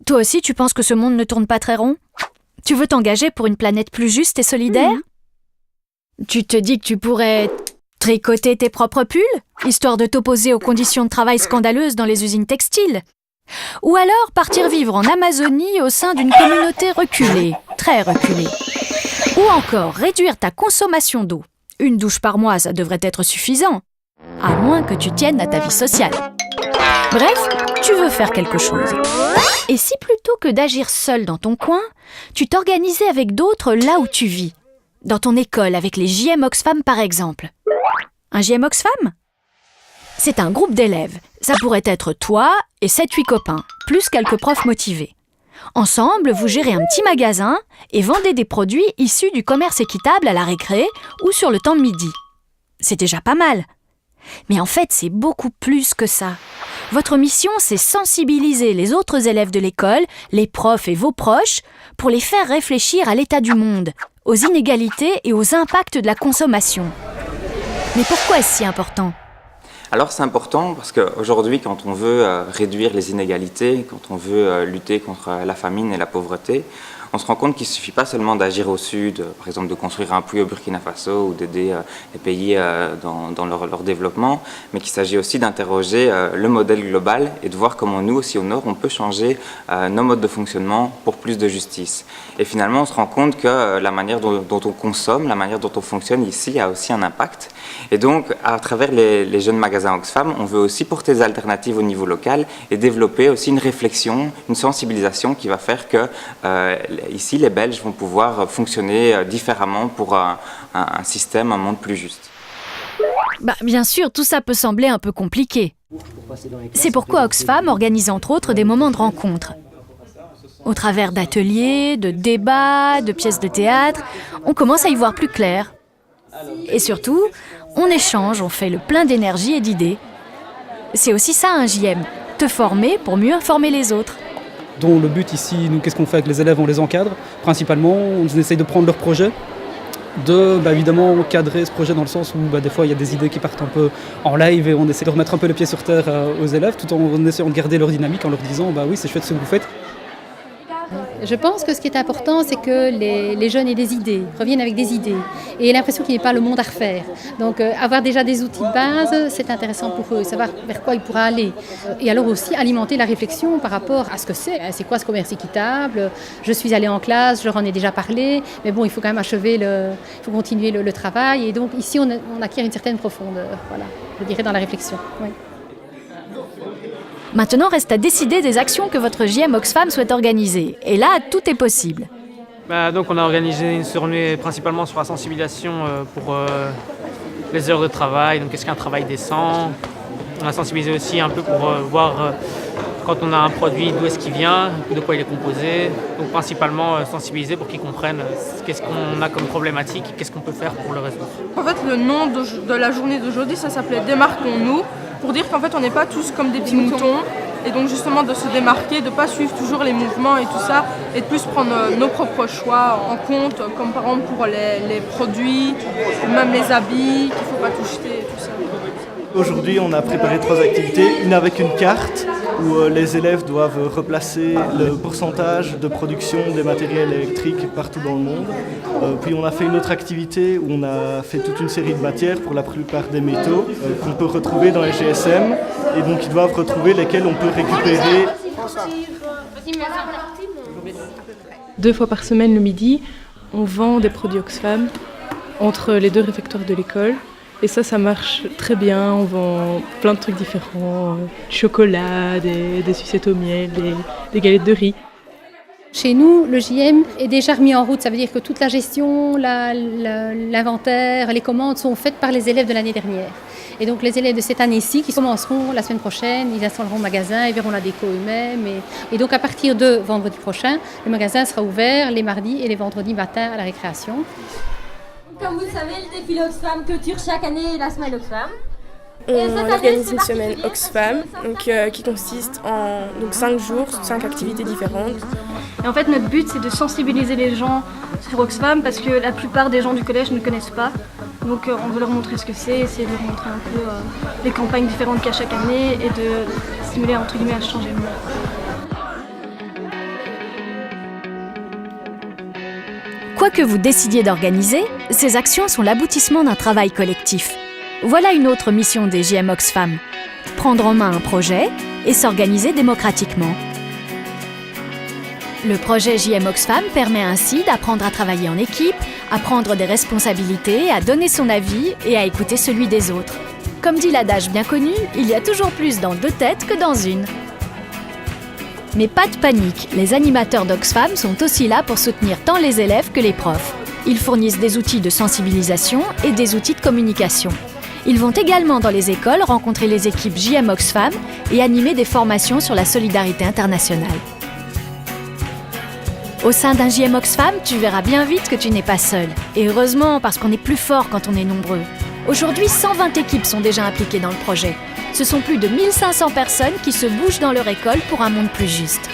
Toi aussi, tu penses que ce monde ne tourne pas très rond? Tu veux t'engager pour une planète plus juste et solidaire? Tu te dis que tu pourrais tricoter tes propres pulls, histoire de t'opposer aux conditions de travail scandaleuses dans les usines textiles? Ou alors partir vivre en Amazonie au sein d'une communauté reculée, très reculée? Ou encore réduire ta consommation d'eau. Une douche par mois, ça devrait être suffisant, à moins que tu tiennes à ta vie sociale. Bref, tu veux faire quelque chose. Et si plutôt que d'agir seul dans ton coin, tu t'organisais avec d'autres là où tu vis? Dans ton école, avec les JM Oxfam par exemple. Un JM Oxfam? C'est un groupe d'élèves. Ça pourrait être toi et 7-8 copains, plus quelques profs motivés. Ensemble, vous gérez un petit magasin et vendez des produits issus du commerce équitable à la récré ou sur le temps de midi. C'est déjà pas mal. Mais en fait, c'est beaucoup plus que ça. Votre mission, c'est sensibiliser les autres élèves de l'école, les profs et vos proches, pour les faire réfléchir à l'état du monde, aux inégalités et aux impacts de la consommation. Mais pourquoi est-ce si important ? Alors c'est important parce qu'aujourd'hui, quand on veut réduire les inégalités, quand on veut lutter contre la famine et la pauvreté, on se rend compte qu'il ne suffit pas seulement d'agir au sud, par exemple de construire un puits au Burkina Faso ou d'aider les pays dans leur développement, mais qu'il s'agit aussi d'interroger le modèle global et de voir comment nous aussi au nord, on peut changer nos modes de fonctionnement pour plus de justice. Et finalement, on se rend compte que la manière dont on consomme, la manière dont on fonctionne ici a aussi un impact. Et donc, à travers les jeunes magasins Oxfam, on veut aussi porter des alternatives au niveau local et développer aussi une réflexion, une sensibilisation qui va faire que ici, les Belges vont pouvoir fonctionner différemment pour un système, un monde plus juste. Bien sûr, tout ça peut sembler un peu compliqué. C'est pourquoi Oxfam organise entre autres des moments de rencontre. Au travers d'ateliers, de débats, de pièces de théâtre, on commence à y voir plus clair. Et surtout, on échange, on fait le plein d'énergie et d'idées. C'est aussi ça un JM, te former pour mieux informer les autres. Dont le but ici, nous, qu'est-ce qu'on fait avec les élèves? On les encadre. Principalement, on essaye de prendre leurs projets, évidemment cadrer ce projet dans le sens où des fois il y a des idées qui partent un peu en live et on essaie de remettre un peu les pieds sur terre aux élèves tout en essayant de garder leur dynamique en leur disant oui, c'est chouette ce que vous faites. Je pense que ce qui est important, c'est que les jeunes aient des idées, reviennent avec des idées et aient l'impression qu'il n'y ait pas le monde à refaire. Donc avoir déjà des outils de base, c'est intéressant pour eux, savoir vers quoi ils pourraient aller. Et alors aussi alimenter la réflexion par rapport à ce que c'est. C'est quoi ce commerce équitable? Je suis allée en classe, je leur en ai déjà parlé, mais bon, il faut quand même achever, il faut continuer le travail. Et donc ici, on acquiert une certaine profondeur, voilà, je dirais, dans la réflexion. Oui. Maintenant, reste à décider des actions que votre JM Oxfam souhaite organiser. Et là, tout est possible. Donc on a organisé une journée principalement sur la sensibilisation pour les heures de travail, donc qu'est-ce qu'un travail décent. On a sensibilisé aussi un peu pour voir quand on a un produit d'où est-ce qu'il vient, de quoi il est composé. Donc principalement sensibiliser pour qu'ils comprennent qu'est-ce qu'on a comme problématique, qu'est-ce qu'on peut faire pour le résoudre. En fait, le nom de la journée d'aujourd'hui, ça s'appelait Démarquons-nous, pour dire qu'en fait on n'est pas tous comme des petits moutons. Et donc justement de se démarquer, de ne pas suivre toujours les mouvements et tout ça, et de plus prendre nos propres choix en compte, comme par exemple pour les produits, ou même les habits, qu'il ne faut pas tout jeter et tout ça. Aujourd'hui, on a préparé 3 activités, une avec une carte où les élèves doivent replacer le pourcentage de production des matériels électriques partout dans le monde. Puis on a fait une autre activité où on a fait toute une série de matières, pour la plupart des métaux, qu'on peut retrouver dans les GSM, et donc ils doivent retrouver lesquels on peut récupérer. 2 fois par semaine le midi, on vend des produits Oxfam entre les 2 réfectoires de l'école. Et ça marche très bien, on vend plein de trucs différents, du chocolat, des sucettes au miel, des galettes de riz. Chez nous, le JM est déjà remis en route, ça veut dire que toute la gestion, l'inventaire, les commandes sont faites par les élèves de l'année dernière. Et donc les élèves de cette année-ci qui commenceront la semaine prochaine, ils installeront le magasin, ils verront la déco eux-mêmes. Et donc à partir de vendredi prochain, le magasin sera ouvert les mardis et les vendredis matin à la récréation. Comme vous le savez, le défilé Oxfam clôture chaque année la Smile Oxfam. On organise une semaine Oxfam qui consiste en 5 jours, 5 activités différentes. Et en fait, notre but, c'est de sensibiliser les gens sur Oxfam parce que la plupart des gens du collège ne connaissent pas. Donc on veut leur montrer ce que c'est, essayer de leur montrer un peu les campagnes différentes qu'il y a chaque année et de stimuler entre guillemets à changer le monde. Quoi que vous décidiez d'organiser, ces actions sont l'aboutissement d'un travail collectif. Voilà une autre mission des JM Oxfam. Prendre en main un projet et s'organiser démocratiquement. Le projet JM Oxfam permet ainsi d'apprendre à travailler en équipe, à prendre des responsabilités, à donner son avis et à écouter celui des autres. Comme dit l'adage bien connu, il y a toujours plus dans 2 têtes que dans une. Mais pas de panique, les animateurs d'Oxfam sont aussi là pour soutenir tant les élèves que les profs. Ils fournissent des outils de sensibilisation et des outils de communication. Ils vont également dans les écoles rencontrer les équipes JM Oxfam et animer des formations sur la solidarité internationale. Au sein d'un JM Oxfam, tu verras bien vite que tu n'es pas seul. Et heureusement, parce qu'on est plus fort quand on est nombreux. Aujourd'hui, 120 équipes sont déjà impliquées dans le projet. Ce sont plus de 1500 personnes qui se bougent dans leur école pour un monde plus juste.